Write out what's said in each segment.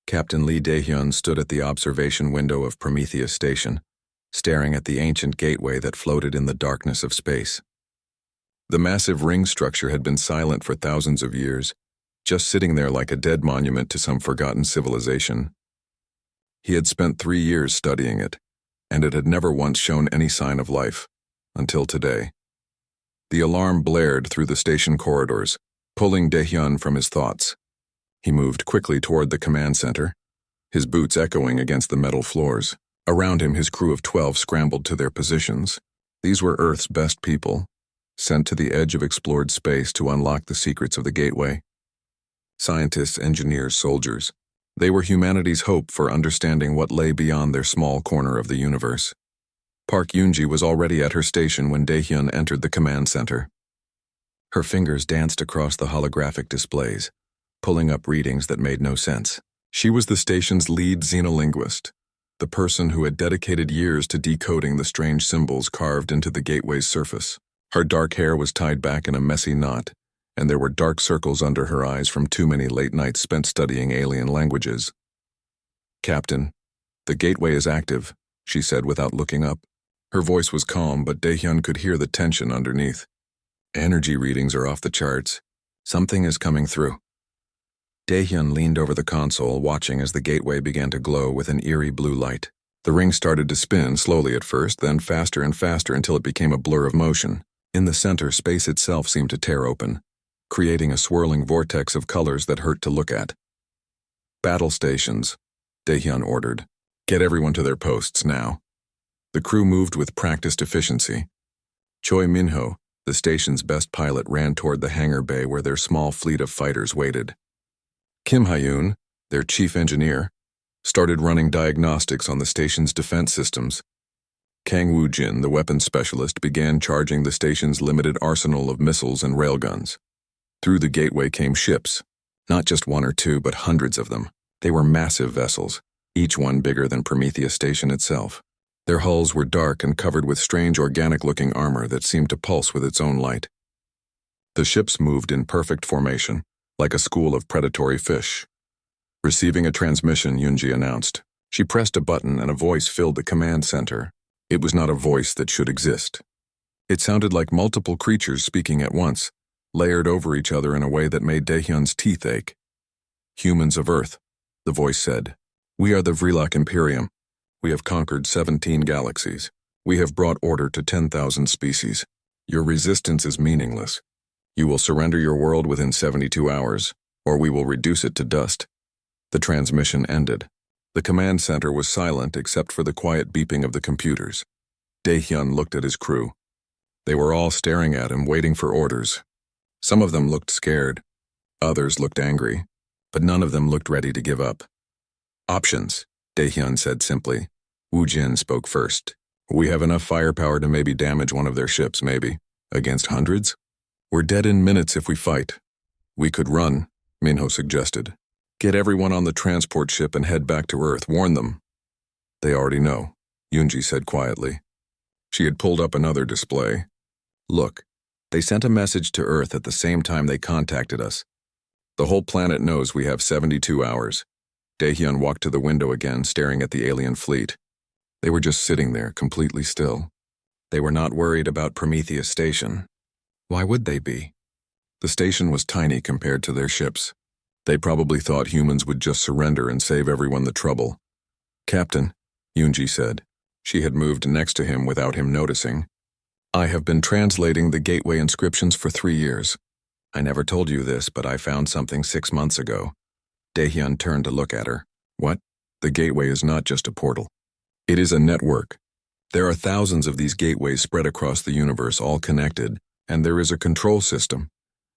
Captain Lee Dae-hyun stood at the observation window of Prometheus Station, staring at the ancient gateway that floated in the darkness of space. The massive ring structure had been silent for thousands of years, just sitting there like a dead monument to some forgotten civilization. He had spent 3 years studying it, and it had never once shown any sign of life, until today. The alarm blared through the station corridors, pulling Dae-hyun from his thoughts. He moved quickly toward the command center, his boots echoing against the metal floors. Around him, his crew of 12 scrambled to their positions. These were Earth's best people, sent to the edge of explored space to unlock the secrets of the gateway. Scientists, engineers, soldiers. They were humanity's hope for understanding what lay beyond their small corner of the universe. Park Yoonji was already at her station when Dae-hyun entered the command center. Her fingers danced across the holographic displays, pulling up readings that made no sense. She was the station's lead xenolinguist, the person who had dedicated years to decoding the strange symbols carved into the gateway's surface. Her dark hair was tied back in a messy knot, and there were dark circles under her eyes from too many late nights spent studying alien languages. "Captain, the gateway is active," she said without looking up. Her voice was calm, but Dae-hyun could hear the tension underneath. "Energy readings are off the charts. Something is coming through." Dae-hyun leaned over the console, watching as the gateway began to glow with an eerie blue light. The ring started to spin, slowly at first, then faster and faster until it became a blur of motion. In the center, space itself seemed to tear open, creating a swirling vortex of colors that hurt to look at. "Battle stations," Dae-hyun ordered. "Get everyone to their posts now." The crew moved with practiced efficiency. Choi Min-ho, the station's best pilot, ran toward the hangar bay where their small fleet of fighters waited. Kim Ha-yoon, their chief engineer, started running diagnostics on the station's defense systems. Kang Woo-jin, the weapons specialist, began charging the station's limited arsenal of missiles and railguns. Through the gateway came ships, not just one or two, but hundreds of them. They were massive vessels, each one bigger than Prometheus Station itself. Their hulls were dark and covered with strange organic-looking armor that seemed to pulse with its own light. The ships moved in perfect formation, like a school of predatory fish. "Receiving a transmission," Yoonji announced. She pressed a button and a voice filled the command center. It was not a voice that should exist. It sounded like multiple creatures speaking at once, layered over each other in a way that made Dae-hyun's teeth ache. "Humans of Earth," the voice said. "We are the Vrilak Imperium. We have conquered 17 galaxies. We have brought order to 10,000 species. Your resistance is meaningless. You will surrender your world within 72 hours, or we will reduce it to dust." The transmission ended. The command center was silent except for the quiet beeping of the computers. Dae-hyun looked at his crew. They were all staring at him, waiting for orders. Some of them looked scared. Others looked angry, but none of them looked ready to give up. "Options," Dae-hyun said simply. Woo-jin spoke first. "We have enough firepower to maybe damage one of their ships, maybe. Against hundreds? We're dead in minutes if we fight." "We could run," Minho suggested. "Get everyone on the transport ship and head back to Earth. Warn them." "They already know," Yoonji said quietly. She had pulled up another display. "Look, they sent a message to Earth at the same time they contacted us. The whole planet knows we have 72 hours. Dae-hyun walked to the window again, staring at the alien fleet. They were just sitting there, completely still. They were not worried about Prometheus Station. Why would they be? The station was tiny compared to their ships. They probably thought humans would just surrender and save everyone the trouble. "Captain," Yoonji said. She had moved next to him without him noticing. "I have been translating the gateway inscriptions for 3 years. I never told you this, but I found something 6 months ago." Dae-hyun turned to look at her. "What?" "The gateway is not just a portal. It is a network. There are thousands of these gateways spread across the universe, all connected, and there is a control system,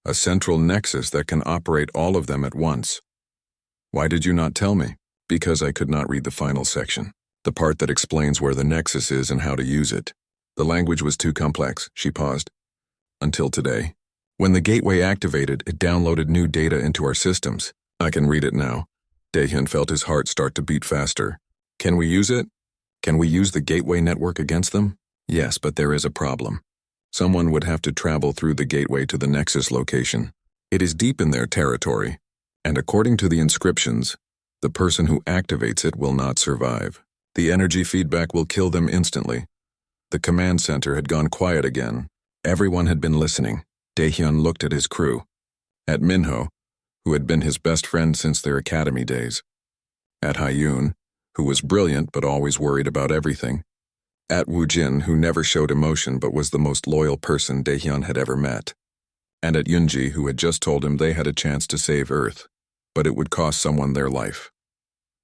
a central nexus that can operate all of them at once." "Why did you not tell me?" "Because I could not read the final section, the part that explains where the nexus is and how to use it. The language was too complex." She paused. "Until today. When the gateway activated, it downloaded new data into our systems. I can read it now." Dae-hyun felt his heart start to beat faster. "Can we use it? Can we use the gateway network against them?" "Yes, but there is a problem. Someone would have to travel through the gateway to the nexus location. It is deep in their territory, and according to the inscriptions, The person who activates it will not survive. The energy feedback will kill them instantly. The command center had gone quiet again. Everyone had been listening. Daehyun looked at his crew. At Minho, who had been his best friend since their academy days. At Hyun, who was brilliant but always worried about everything. At Woojin, who never showed emotion but was the most loyal person Daehyun had ever met. And at Yoonji, who had just told him they had a chance to save Earth, but it would cost someone their life.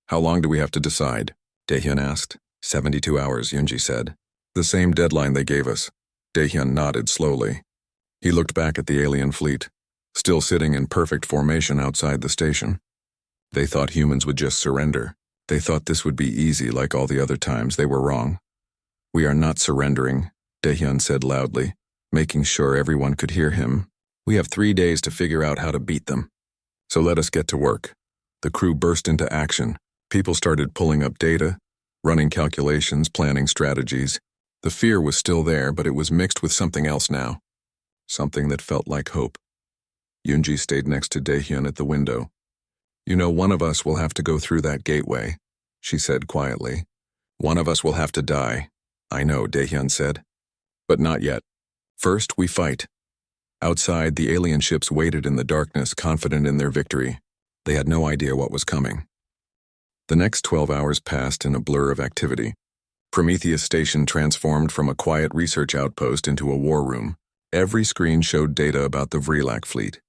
How long do we have to decide? Daehyun asked. 72 hours, Yoonji said. The same deadline they gave us. Daehyun nodded slowly. He looked back at the alien fleet, still sitting in perfect formation outside the station. They thought humans would just surrender. They thought this would be easy like all the other times. They were wrong. We are not surrendering, Daehyun said loudly, making sure everyone could hear him. We have 3 days to figure out how to beat them. So let us get to work. The crew burst into action. People started pulling up data, running calculations, planning strategies. The fear was still there, but it was mixed with something else now. Something that felt like hope. Yoonji stayed next to Daehyun at the window. You know, one of us will have to go through that gateway, she said quietly. One of us will have to die. I know, Daehyun said. But not yet. First, we fight. Outside, the alien ships waited in the darkness, confident in their victory. They had no idea what was coming. The next 12 hours passed in a blur of activity. Prometheus Station transformed from a quiet research outpost into a war room. Every screen showed data about the Vrelac fleet.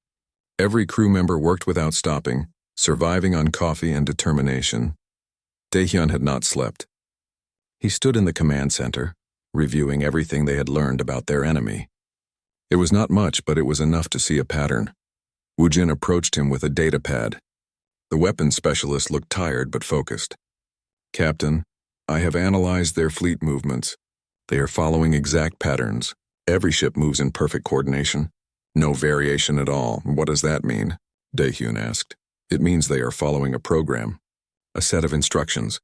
Every crew member worked without stopping, surviving on coffee and determination. Daehyun had not slept. He stood in the command center, reviewing everything they had learned about their enemy. It was not much, but it was enough to see a pattern. Woojin approached him with a data pad. The weapons specialist looked tired but focused. Captain, I have analyzed their fleet movements. They are following exact patterns. Every ship moves in perfect coordination. No variation at all. What does that mean? Daehyun asked. It means they are following a program. A set of instructions.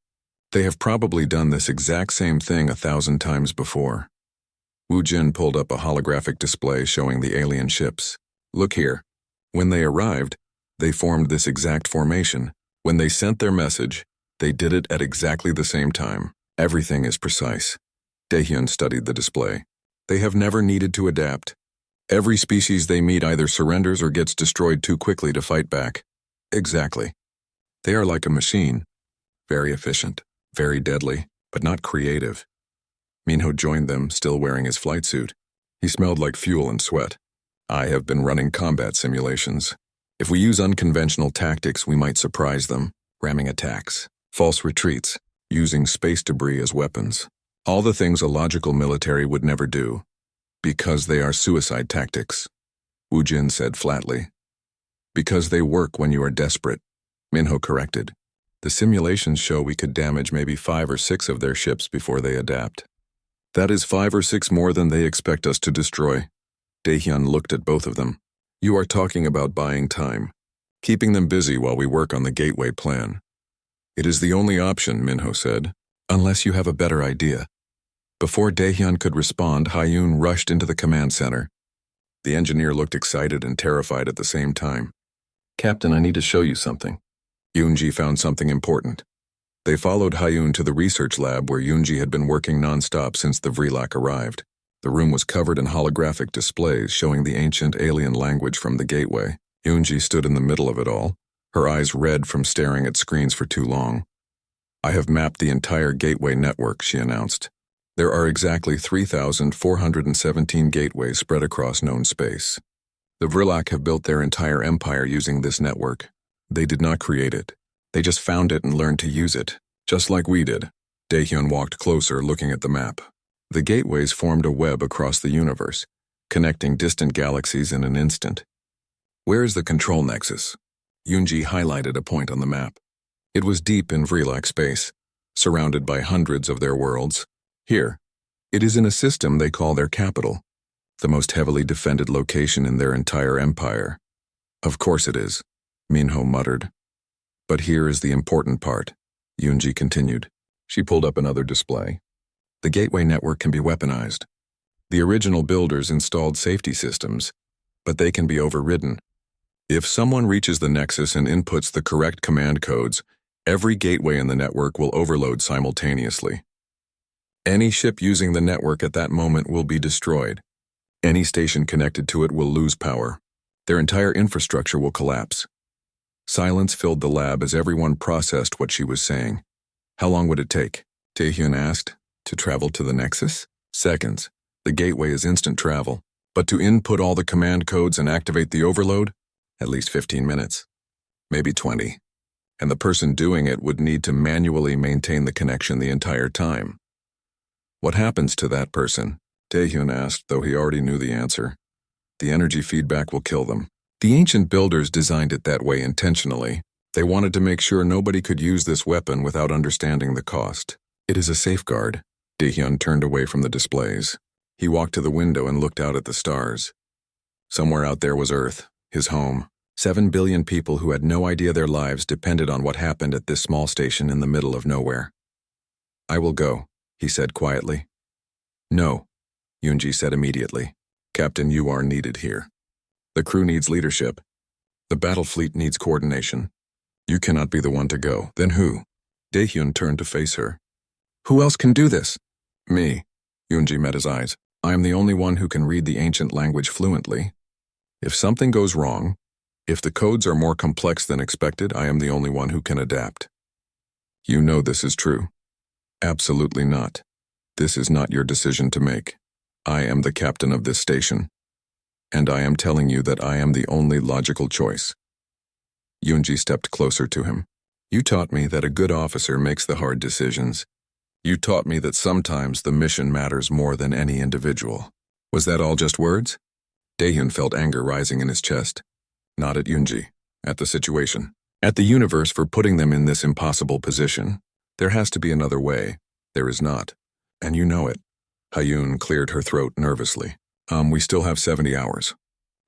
They have probably done this exact same thing 1,000 times before. Woojin pulled up a holographic display showing the alien ships. Look here. When they arrived, they formed this exact formation. When they sent their message, they did it at exactly the same time. Everything is precise. Daehyun studied the display. They have never needed to adapt. Every species they meet either surrenders or gets destroyed too quickly to fight back. Exactly. They are like a machine. Very efficient, very deadly, but not creative. Minho joined them, still wearing his flight suit. He smelled like fuel and sweat. I have been running combat simulations. If we use unconventional tactics, we might surprise them. Ramming attacks, false retreats, using space debris as weapons. All the things a logical military would never do. Because they are suicide tactics, Woojin said flatly. Because they work when you are desperate, Minho corrected. The simulations show we could damage maybe 5 or 6 of their ships before they adapt. That is 5 or 6 more than they expect us to destroy. Daehyun looked at both of them. You are talking about buying time, keeping them busy while we work on the gateway plan. It is the only option, Minho said, unless you have a better idea. Before Daehyun could respond, Hyun rushed into the command center. The engineer looked excited and terrified at the same time. Captain, I need to show you something. Yoonji found something important. They followed Hyun to the research lab where Yoonji had been working non-stop since the Vrelac arrived. The room was covered in holographic displays showing the ancient alien language from the gateway. Yoonji stood in the middle of it all, her eyes red from staring at screens for too long. I have mapped the entire gateway network, she announced. There are exactly 3,417 gateways spread across known space. The Vrelac have built their entire empire using this network. They did not create it. They just found it and learned to use it, just like we did. Daehyun walked closer, looking at the map. The gateways formed a web across the universe, connecting distant galaxies in an instant. Where is the control nexus? Yoonji highlighted a point on the map. It was deep in Vrelac space, surrounded by hundreds of their worlds. Here, it is in a system they call their capital, the most heavily defended location in their entire empire. Of course it is, Minho muttered. But here is the important part, Yoonji continued. She pulled up another display. The gateway network can be weaponized. The original builders installed safety systems, but they can be overridden. If someone reaches the nexus and inputs the correct command codes, Every gateway in the network will overload simultaneously. Any ship using the network at that moment will be destroyed. Any station connected to it will lose power. Their entire infrastructure will collapse. Silence filled the lab as everyone processed what she was saying. How long would it take? Taehyun asked. To travel to the Nexus? Seconds. The gateway is instant travel. But to input all the command codes and activate the overload? At least 15 minutes. Maybe 20. And the person doing it would need to manually maintain the connection the entire time. What happens to that person? Taehyun asked, though he already knew the answer. The energy feedback will kill them. The ancient builders designed it that way intentionally. They wanted to make sure nobody could use this weapon without understanding the cost. It is a safeguard. Taehyun turned away from the displays. He walked to the window and looked out at the stars. Somewhere out there was Earth, his home. 7 billion people who had no idea their lives depended on what happened at this small station in the middle of nowhere. I will go, he said quietly. No, Yoonji said immediately. Captain, you are needed here. The crew needs leadership. The battle fleet needs coordination. You cannot be the one to go. Then who? Taehyun turned to face her. Who else can do this? Me. Yoonji met his eyes. I am the only one who can read the ancient language fluently. If something goes wrong, if the codes are more complex than expected, I am the only one who can adapt. You know this is true. Absolutely not. This is not your decision to make. I am the captain of this station. And I am telling you that I am the only logical choice. Yoonji stepped closer to him. You taught me that a good officer makes the hard decisions. You taught me that sometimes the mission matters more than any individual. Was that all just words? Taehyun felt anger rising in his chest. Not at Yoonji, at the situation, at the universe for putting them in this impossible position. There has to be another way. There is not. And you know it. Hyun cleared her throat nervously. We still have 70 hours.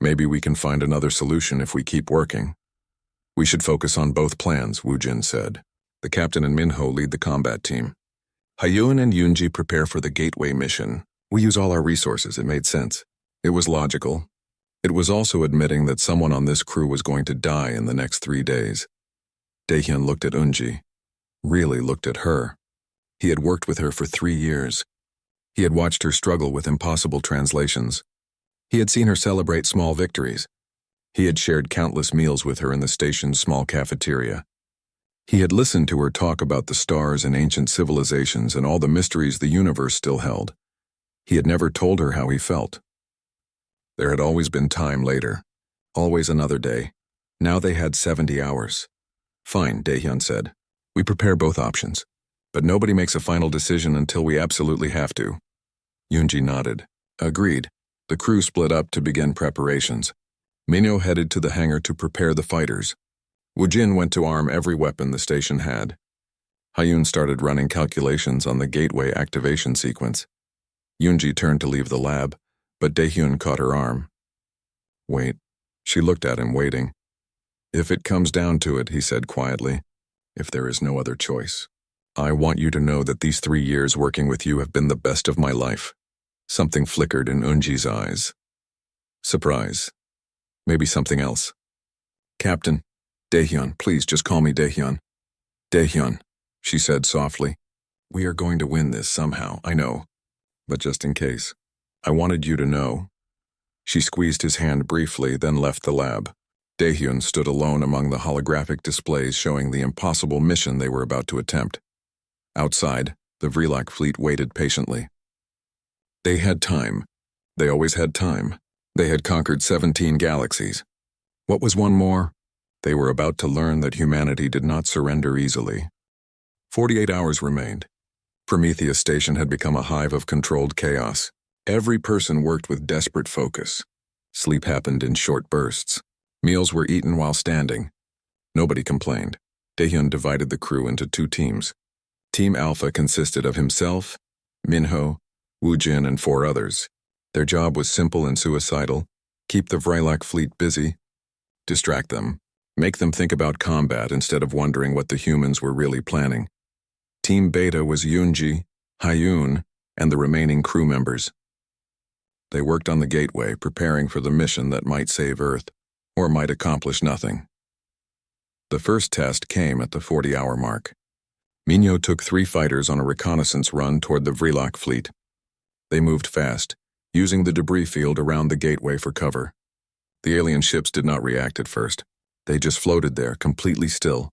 Maybe we can find another solution if we keep working. We should focus on both plans, Woojin said. The captain and Minho lead the combat team. Hyun and Yoonji prepare for the gateway mission. We use all our resources, it made sense. It was logical. It was also admitting that someone on this crew was going to die in the next 3 days. Taehyun looked at Eunji. Really looked at her. He had worked with her for 3 years. He had watched her struggle with impossible translations. He had seen her celebrate small victories. He had shared countless meals with her in the station's small cafeteria. He had listened to her talk about the stars and ancient civilizations and all the mysteries the universe still held. He had never told her how he felt. There had always been time later. Always another day. Now they had 70 hours. Fine, Taehyun said. We prepare both options. But nobody makes a final decision until we absolutely have to. Yoonji nodded. Agreed. The crew split up to begin preparations. Minho headed to the hangar to prepare the fighters. Woojin went to arm every weapon the station had. Hyun started running calculations on the gateway activation sequence. Yoonji turned to leave the lab, but Taehyun caught her arm. Wait. She looked at him, waiting. If it comes down to it, he said quietly, if there is no other choice. I want you to know that these 3 years working with you have been the best of my life. Something flickered in Eunji's eyes. Surprise. Maybe something else. Captain. Taehyun, please just call me Taehyun. Taehyun, she said softly. We are going to win this somehow, I know. But just in case, I wanted you to know. She squeezed his hand briefly, then left the lab. Taehyun stood alone among the holographic displays showing the impossible mission they were about to attempt. Outside, the Vrelak fleet waited patiently. They had time. They always had time. They had conquered 17 galaxies. What was one more? They were about to learn that humanity did not surrender easily. 48 hours remained. Prometheus Station had become a hive of controlled chaos. Every person worked with desperate focus. Sleep happened in short bursts. Meals were eaten while standing. Nobody complained. Taehyun divided the crew into 2 teams. Team Alpha consisted of himself, Minho, Woojin, and 4 others. Their job was simple and suicidal: keep the Vrelak fleet busy, distract them, make them think about combat instead of wondering what the humans were really planning. Team Beta was Yoonji, Hyun, and the remaining crew members. They worked on the gateway, preparing for the mission that might save Earth, or might accomplish nothing. The first test came at the 40-hour mark. Minho took 3 fighters on a reconnaissance run toward the Vrelak fleet. They moved fast, using the debris field around the gateway for cover. The alien ships did not react at first. They just floated there, completely still.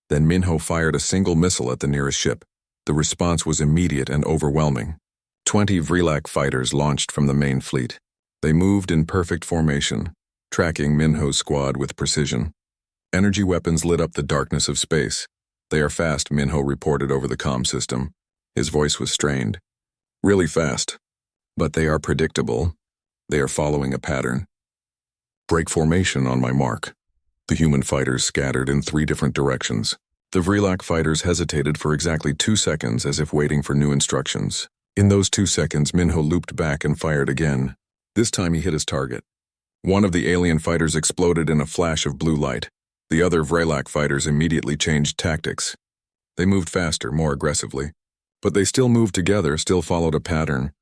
Then Minho fired a single missile at the nearest ship. The response was immediate and overwhelming. 20 Vrelak fighters launched from the main fleet. They moved in perfect formation, tracking Minho's squad with precision. Energy weapons lit up the darkness of space. "They are fast," Minho reported over the comm system. His voice was strained. "Really fast. But they are predictable. They are following a pattern. Break formation on my mark." The human fighters scattered in 3 different directions. The Vrelak fighters hesitated for exactly 2 seconds as if waiting for new instructions. In those 2 seconds, Minho looped back and fired again. This time he hit his target. One of the alien fighters exploded in a flash of blue light. The other Vrelak fighters immediately changed tactics. They moved faster, more aggressively. But they still moved together, still followed a pattern.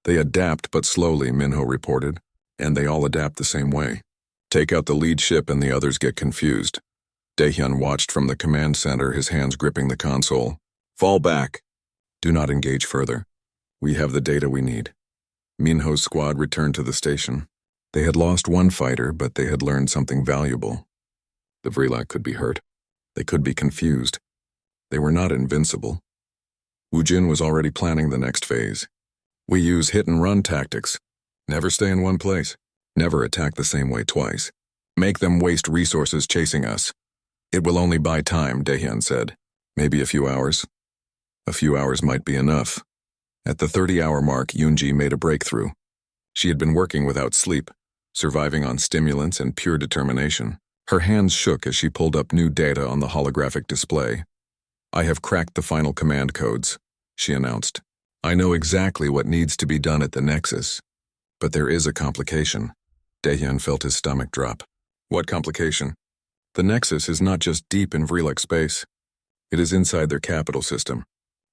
"They adapt but slowly," Minho reported, "and they all adapt the same way. Take out the lead ship and the others get confused." Daehyun watched from the command center, his hands gripping the console. "Fall back. Do not engage further. We have the data we need." Minho's squad returned to the station. They had lost 1 fighter, but they had learned something valuable. The Vrelak could be hurt. They could be confused. They were not invincible. Woojin was already planning the next phase. "We use hit-and-run tactics. Never stay in one place. Never attack the same way twice. Make them waste resources chasing us. It will only buy time," Daehyun said. "Maybe a few hours." A few hours might be enough. At the 30-hour mark, Yoonji made a breakthrough. She had been working without sleep, surviving on stimulants and pure determination. Her hands shook as she pulled up new data on the holographic display. "I have cracked the final command codes," she announced. "I know exactly what needs to be done at the Nexus. But there is a complication." Daehyun felt his stomach drop. "What complication?" "The Nexus is not just deep in Vrelak space. It is inside their capital system,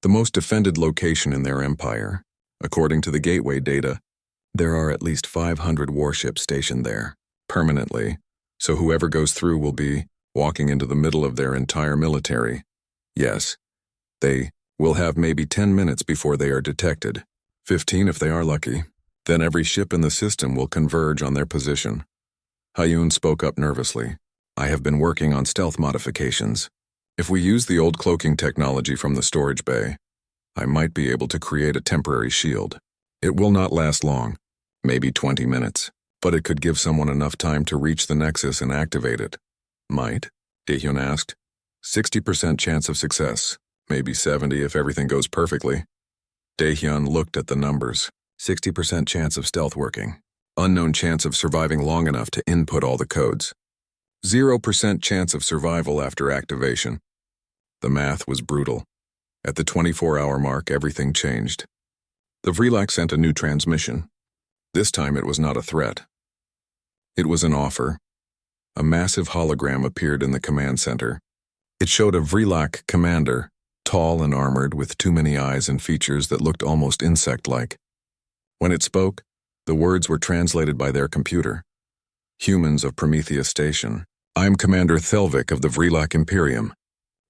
the most defended location in their empire. According to the gateway data, there are at least 500 warships stationed there, permanently, so whoever goes through will be walking into the middle of their entire military. Yes, they will have maybe 10 minutes before they are detected, 15 if they are lucky. Then every ship in the system will converge on their position." Hyun spoke up nervously. "I have been working on stealth modifications. If we use the old cloaking technology from the storage bay, I might be able to create a temporary shield. It will not last long, maybe 20 minutes, but it could give someone enough time to reach the Nexus and activate it." "Might?" Daehyun asked. 60% chance of success, maybe 70 if everything goes perfectly." Daehyun looked at the numbers. 60% chance of stealth working. Unknown chance of surviving long enough to input all the codes. 0% chance of survival after activation. The math was brutal. At the 24-hour mark, everything changed. The Vrelak sent a new transmission. This time it was not a threat. It was an offer. A massive hologram appeared in the command center. It showed a Vrelak commander, tall and armored with too many eyes and features that looked almost insect-like. When it spoke, the words were translated by their computer. "Humans of Prometheus Station, I am Commander Thelvik of the Vrelak Imperium.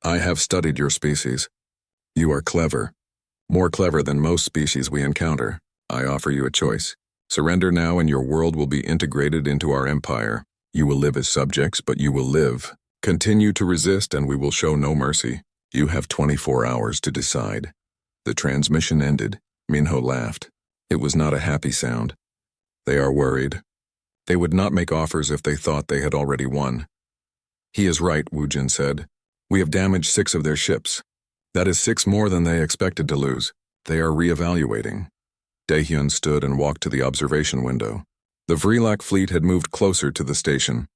I have studied your species. You are clever. More clever than most species we encounter. I offer you a choice. Surrender now and your world will be integrated into our empire. You will live as subjects, but you will live. Continue to resist and we will show no mercy. You have 24 hours to decide." The transmission ended. Minho laughed. It was not a happy sound. "They are worried. They would not make offers if they thought they had already won." "He is right," Woojin said. "We have damaged 6 of their ships. That is 6 more than they expected to lose. They are re-evaluating." Daehyun stood and walked to the observation window. The Vrelak fleet had moved closer to the station.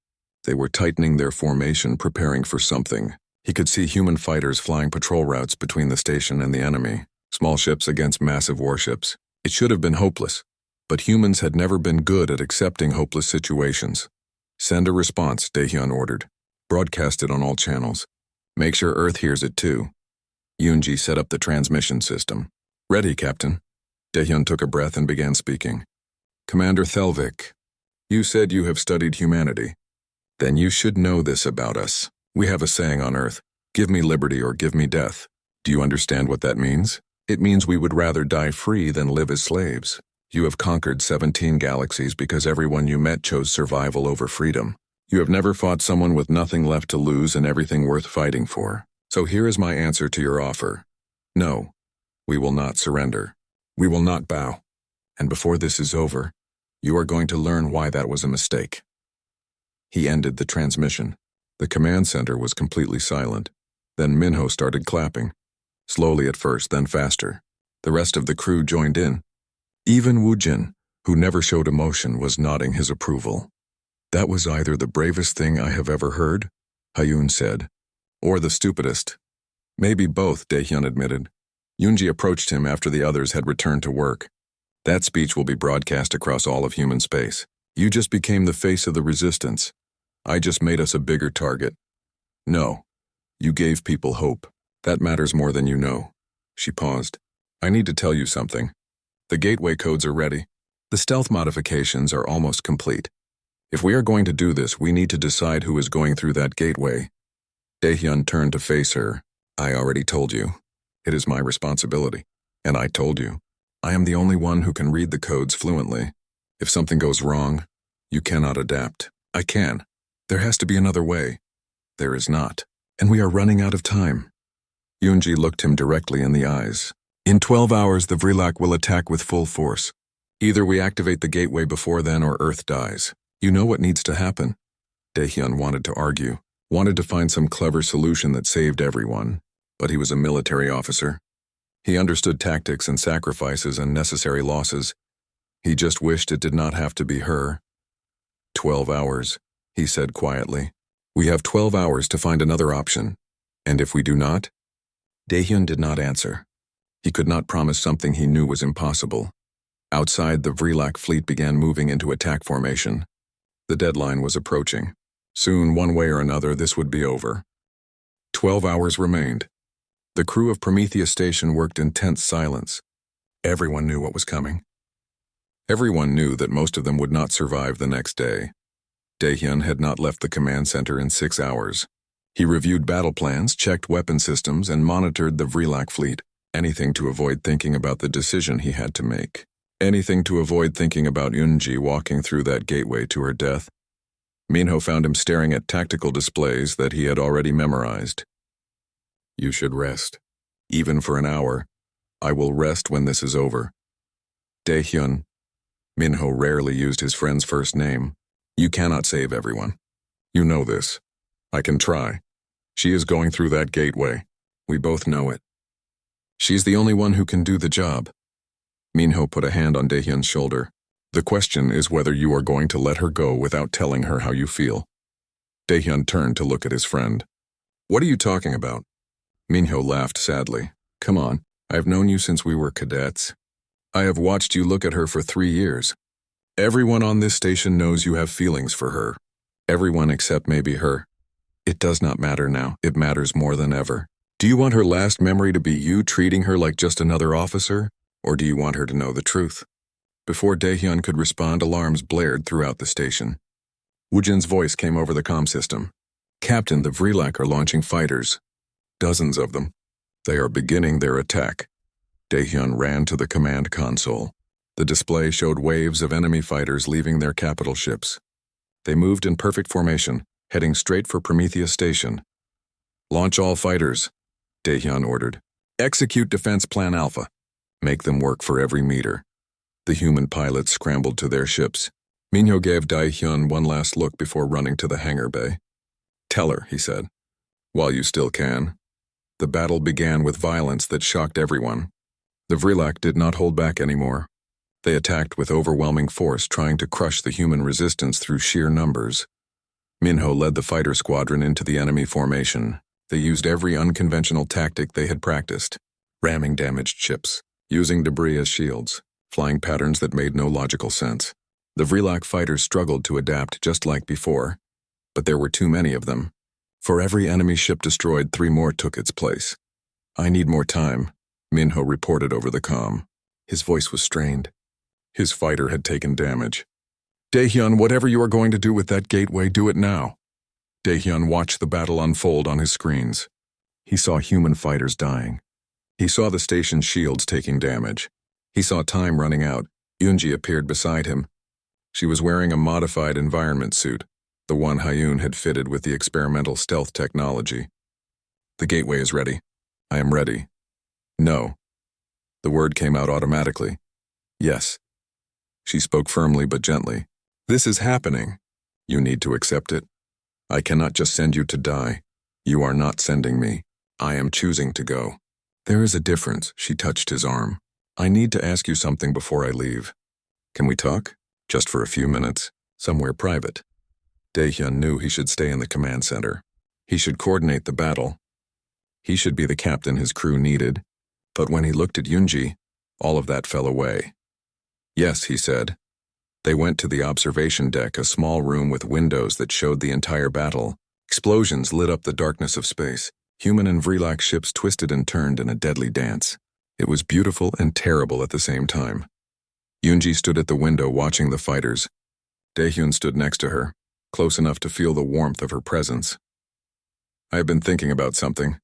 They were tightening their formation, preparing for something. He could see human fighters flying patrol routes between the station and the enemy, small ships against massive warships. It should have been hopeless, but humans had never been good at accepting hopeless situations. "Send a response," Daehyun ordered. "Broadcast it on all channels. Make sure Earth hears it too." Yoonji set up the transmission system. "Ready, Captain." Daehyun took a breath and began speaking. "Commander Thelvik, you said you have studied humanity. Then you should know this about us. We have a saying on Earth, give me liberty or give me death. Do you understand what that means? It means we would rather die free than live as slaves. You have conquered 17 galaxies because everyone you met chose survival over freedom. You have never fought someone with nothing left to lose and everything worth fighting for. So here is my answer to your offer. No, we will not surrender. We will not bow. And before this is over, you are going to learn why that was a mistake. He ended the transmission. The command center was completely silent. Then Minho started clapping. Slowly at first, then faster. The rest of the crew joined in. Even Woojin, who never showed emotion, was nodding his approval. That was either the bravest thing I have ever heard, Hyun said, or the stupidest. Maybe both, Daehyun admitted. Yoonji approached him after the others had returned to work. That speech will be broadcast across all of human space. You just became the face of the resistance. I just made us a bigger target. No, you gave people hope. That matters more than you know. She paused. I need to tell you something. The gateway codes are ready. The stealth modifications are almost complete. If we are going to do this, we need to decide who is going through that gateway. Daehyun turned to face her. I already told you. It is my responsibility. And I told you. I am the only one who can read the codes fluently. If something goes wrong, you cannot adapt. I can. There has to be another way. There is not. And we are running out of time. Yoonji looked him directly in the eyes. In 12 hours, the Vrilak will attack with full force. Either we activate the gateway before then or Earth dies. You know what needs to happen. Daehyun wanted to argue, wanted to find some clever solution that saved everyone, but he was a military officer. He understood tactics and sacrifices and necessary losses. He just wished it did not have to be her. 12 hours, he said quietly. We have 12 hours to find another option. And if we do not? Daehyun did not answer. He could not promise something he knew was impossible. Outside, the Vrilak fleet began moving into attack formation. The deadline was approaching. Soon, one way or another, this would be over. 12 hours remained. The crew of Prometheus Station worked in tense silence. Everyone knew what was coming. Everyone knew that most of them would not survive the next day. Daehyun had not left the command center in 6 hours. He reviewed battle plans, checked weapon systems, and monitored the Vrilak fleet. Anything to avoid thinking about the decision he had to make. Anything to avoid thinking about Yoonji walking through that gateway to her death. Minho found him staring at tactical displays that he had already memorized. You should rest. Even for an hour. I will rest when this is over. Daehyun. Minho rarely used his friend's first name. You cannot save everyone. You know this. I can try. She is going through that gateway. We both know it. She's the only one who can do the job. Minho put a hand on Daehyun's shoulder. The question is whether you are going to let her go without telling her how you feel. Daehyun turned to look at his friend. What are you talking about? Minho laughed sadly. Come on, I have known you since we were cadets. I have watched you look at her for 3 years. Everyone on this station knows you have feelings for her. Everyone except maybe her. It does not matter now. It matters more than ever. Do you want her last memory to be you treating her like just another officer? Or do you want her to know the truth? Before Daehyun could respond, alarms blared throughout the station. Woojin's voice came over the comm system. Captain, the Vrilak are launching fighters. Dozens of them. They are beginning their attack. Daehyun ran to the command console. The display showed waves of enemy fighters leaving their capital ships. They moved in perfect formation, heading straight for Prometheus Station. Launch all fighters, Daehyun ordered. Execute Defense Plan Alpha. Make them work for every meter. The human pilots scrambled to their ships. Minho gave Daehyun one last look before running to the hangar bay. Tell her, he said, while you still can. The battle began with violence that shocked everyone. The Vrilak did not hold back anymore. They attacked with overwhelming force, trying to crush the human resistance through sheer numbers. Minho led the fighter squadron into the enemy formation. They used every unconventional tactic they had practiced, ramming damaged ships, using debris as shields, flying patterns that made no logical sense. The Vrilak fighters struggled to adapt just like before, but there were too many of them. For every enemy ship destroyed, 3 more took its place. I need more time, Minho reported over the comm. His voice was strained. His fighter had taken damage. Daehyun, whatever you are going to do with that gateway, do it now. Daehyun watched the battle unfold on his screens. He saw human fighters dying. He saw the station's shields taking damage. He saw time running out. Yoonji appeared beside him. She was wearing a modified environment suit, the one Hyun had fitted with the experimental stealth technology. The gateway is ready. I am ready. No. The word came out automatically. Yes. She spoke firmly but gently. This is happening. You need to accept it. I cannot just send you to die. You are not sending me. I am choosing to go. There is a difference. She touched his arm. I need to ask you something before I leave. Can we talk? Just for a few minutes. Somewhere private. Daehyun knew he should stay in the command center. He should coordinate the battle. He should be the captain his crew needed. But when he looked at Yoonji, all of that fell away. Yes, he said. They went to the observation deck, a small room with windows that showed the entire battle. Explosions lit up the darkness of space. Human and Vrelac ships twisted and turned in a deadly dance. It was beautiful and terrible at the same time. Yoonji stood at the window watching the fighters. Daehyun stood next to her, close enough to feel the warmth of her presence. I have been thinking about something,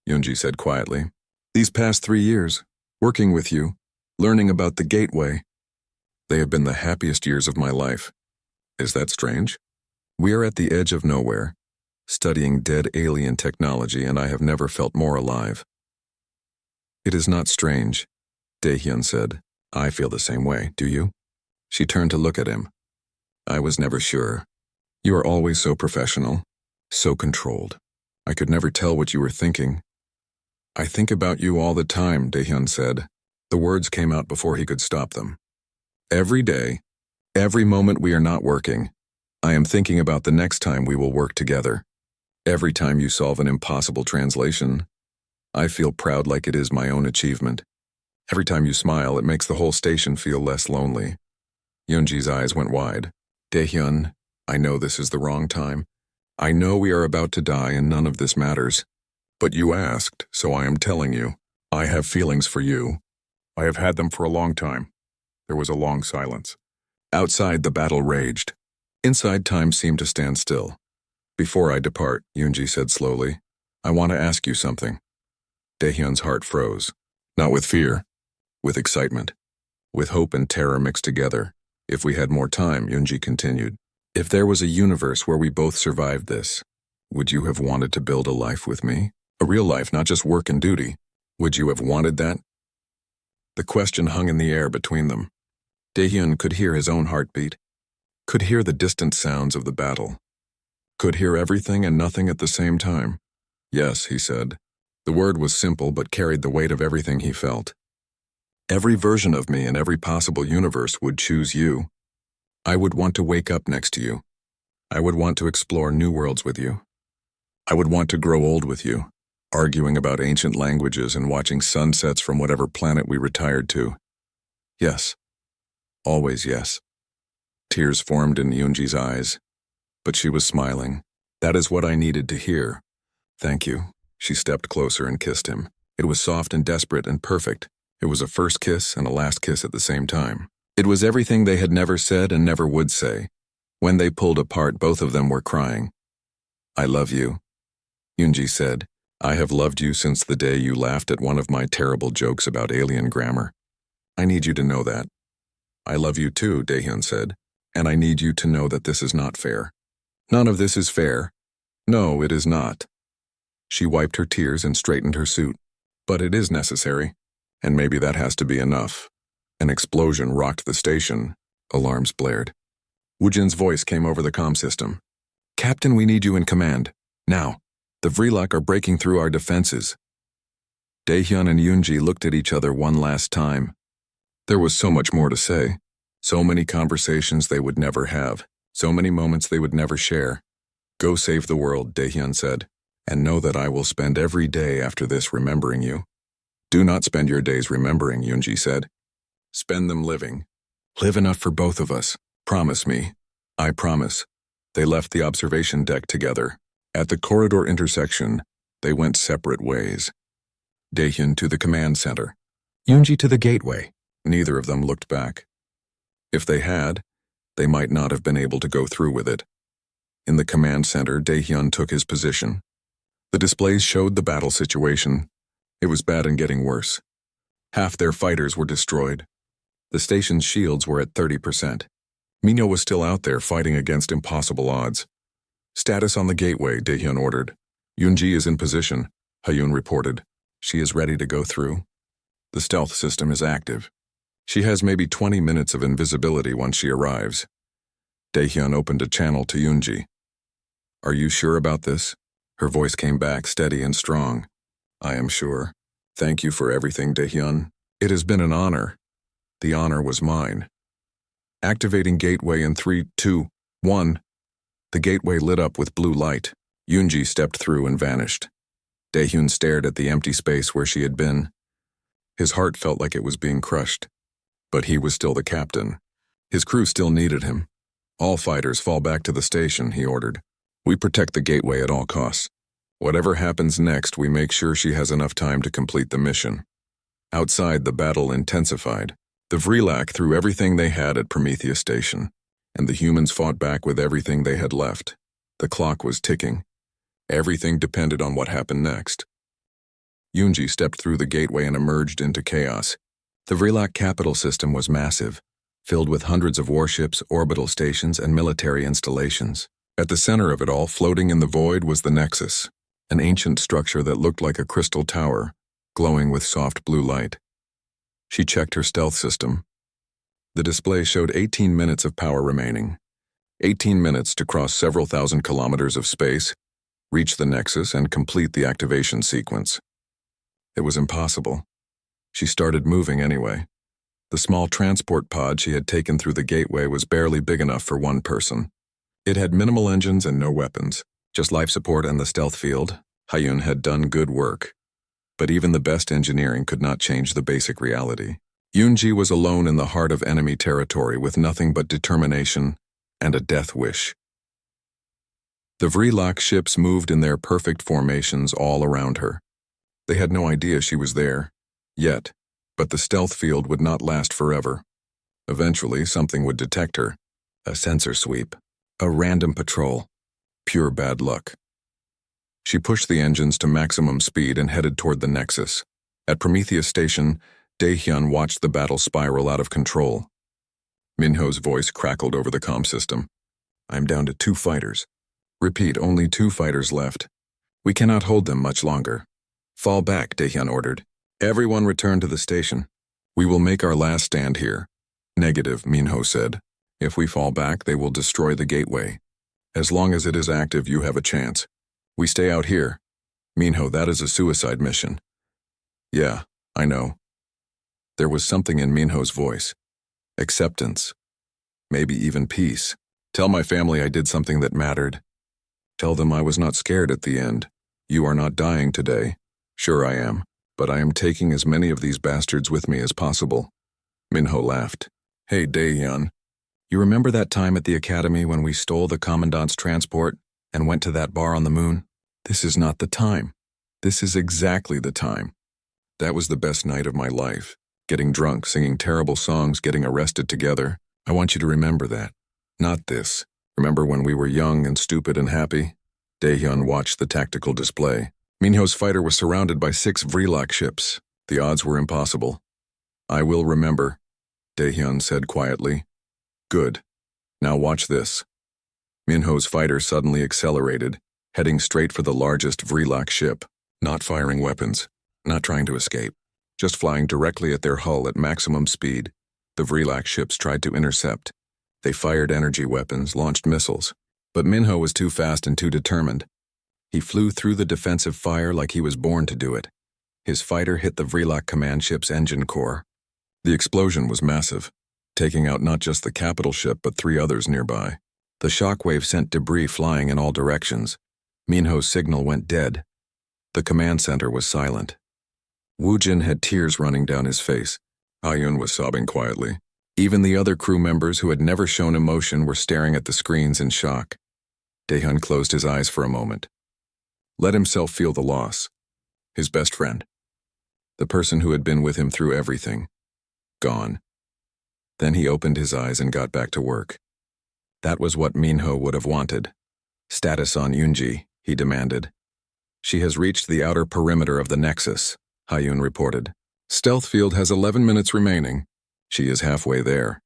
Yoonji said quietly. These past 3 years, working with you, learning about the gateway, they have been the happiest years of my life. Is that strange? We are at the edge of nowhere, studying dead alien technology, and I have never felt more alive. It is not strange, Daehyun said. I feel the same way, do you? She turned to look at him. I was never sure. You are always so professional, so controlled. I could never tell what you were thinking. I think about you all the time, Daehyun said. The words came out before he could stop them. Every day, every moment we are not working, I am thinking about the next time we will work together. Every time you solve an impossible translation, I feel proud like it is my own achievement. Every time you smile, it makes the whole station feel less lonely. Yoonji's eyes went wide. Daehyun, I know this is the wrong time. I know we are about to die and none of this matters. But you asked, so I am telling you. I have feelings for you. I have had them for a long time. There was a long silence. Outside, the battle raged. Inside, time seemed to stand still. Before I depart, Yoonji said slowly, I want to ask you something. Daehyun's heart froze. Not with fear, with excitement, with hope and terror mixed together. If we had more time, Yoonji continued, if there was a universe where we both survived this, would you have wanted to build a life with me? A real life, not just work and duty. Would you have wanted that? The question hung in the air between them. Daehyun could hear his own heartbeat, could hear the distant sounds of the battle, could hear everything and nothing at the same time. Yes, he said. The word was simple but carried the weight of everything he felt. Every version of me in every possible universe would choose you. I would want to wake up next to you. I would want to explore new worlds with you. I would want to grow old with you, arguing about ancient languages and watching sunsets from whatever planet we retired to. Yes. Always yes. Tears formed in Yoonji's eyes, but she was smiling. That is what I needed to hear. Thank you. She stepped closer and kissed him. It was soft and desperate and perfect. It was a first kiss and a last kiss at the same time. It was everything they had never said and never would say. When they pulled apart, both of them were crying. I love you, Yoonji said. I have loved you since the day you laughed at one of my terrible jokes about alien grammar. I need you to know that. I love you too, Daehyun said, and I need you to know that this is not fair. None of this is fair. No, it is not. She wiped her tears and straightened her suit. But it is necessary, and maybe that has to be enough. An explosion rocked the station. Alarms blared. Woojin's voice came over the comm system. Captain, we need you in command. Now. The Vrelac are breaking through our defenses. Daehyun and Yoonji looked at each other one last time. There was so much more to say. So many conversations they would never have. So many moments they would never share. Go save the world, Daehyun said, and know that I will spend every day after this remembering you. Do not spend your days remembering, Yoonji said. Spend them living. Live enough for both of us. Promise me. I promise. They left the observation deck together. At the corridor intersection, they went separate ways. Daehyun to the command center. Yoonji to the gateway. Neither of them looked back. If they had, they might not have been able to go through with it. In the command center, Daehyun took his position. The displays showed the battle situation. It was bad and getting worse. Half their fighters were destroyed. The station's shields were at 30%. Minho was still out there fighting against impossible odds. Status on the gateway, Daehyun ordered. Yoonji is in position, Hyun reported. She is ready to go through. The stealth system is active. She has maybe 20 minutes of invisibility once she arrives. Daehyun opened a channel to Yoonji. Are you sure about this? Her voice came back steady and strong. I am sure. Thank you for everything, Daehyun. It has been an honor. The honor was mine. Activating gateway in 3, 2, 1. The gateway lit up with blue light. Yoonji stepped through and vanished. Daehyun stared at the empty space where she had been. His heart felt like it was being crushed. But he was still the captain. His crew still needed him. All fighters fall back to the station, he ordered. We protect the gateway at all costs. Whatever happens next, we make sure she has enough time to complete the mission. Outside, the battle intensified. The Vrelak threw everything they had at Prometheus Station, and the humans fought back with everything they had left. The clock was ticking. Everything depended on what happened next. Yoonji stepped through the gateway and emerged into chaos. The Vrelak capital system was massive, filled with hundreds of warships, orbital stations, and military installations. At the center of it all, floating in the void, was the Nexus, an ancient structure that looked like a crystal tower, glowing with soft blue light. She checked her stealth system. The display showed 18 minutes of power remaining. 18 minutes to cross several thousand kilometers of space, reach the Nexus, and complete the activation sequence. It was impossible. She started moving anyway. The small transport pod she had taken through the gateway was barely big enough for one person. It had minimal engines and no weapons, just life support and the stealth field. Hyun had done good work. But even the best engineering could not change the basic reality. Yoonji was alone in the heart of enemy territory with nothing but determination and a death wish. The Vrelak ships moved in their perfect formations all around her. They had no idea she was there, yet, but the stealth field would not last forever. Eventually, something would detect her. A sensor sweep. A random patrol. Pure bad luck. She pushed the engines to maximum speed and headed toward the Nexus. At Prometheus Station, Daehyun watched the battle spiral out of control. Minho's voice crackled over the comm system. I'm down to 2 fighters. Repeat, only 2 fighters left. We cannot hold them much longer. Fall back, Daehyun ordered. Everyone return to the station. We will make our last stand here. Negative, Minho said. If we fall back, they will destroy the gateway. As long as it is active, you have a chance. We stay out here. Minho, that is a suicide mission. Yeah, I know. There was something in Minho's voice. Acceptance. Maybe even peace. Tell my family I did something that mattered. Tell them I was not scared at the end. You are not dying today. Sure I am, but I am taking as many of these bastards with me as possible. Minho laughed. Hey, Daehyun. You remember that time at the academy when we stole the commandant's transport and went to that bar on the moon? This is not the time. This is exactly the time. That was the best night of my life. Getting drunk, singing terrible songs, getting arrested together. I want you to remember that. Not this. Remember when we were young and stupid and happy? Daehyun watched the tactical display. Minho's fighter was surrounded by 6 Vrelak ships. The odds were impossible. I will remember, Daehyun said quietly. Good. Now watch this. Minho's fighter suddenly accelerated, heading straight for the largest Vrelak ship, not firing weapons, not trying to escape, just flying directly at their hull at maximum speed. The Vrelak ships tried to intercept. They fired energy weapons, launched missiles, but Minho was too fast and too determined. He flew through the defensive fire like he was born to do it. His fighter hit the Vrelak command ship's engine core. The explosion was massive, taking out not just the capital ship but 3 others nearby. The shockwave sent debris flying in all directions. Minho's signal went dead. The command center was silent. Woojin had tears running down his face. Hyun was sobbing quietly. Even the other crew members who had never shown emotion were staring at the screens in shock. Daehyun closed his eyes for a moment. Let himself feel the loss. His best friend. The person who had been with him through everything. Gone. Then he opened his eyes and got back to work. That was what Minho would have wanted. Status on Yunji, he demanded. She has reached the outer perimeter of the Nexus, Hyun reported. Stealth field has 11 minutes remaining. She is halfway there.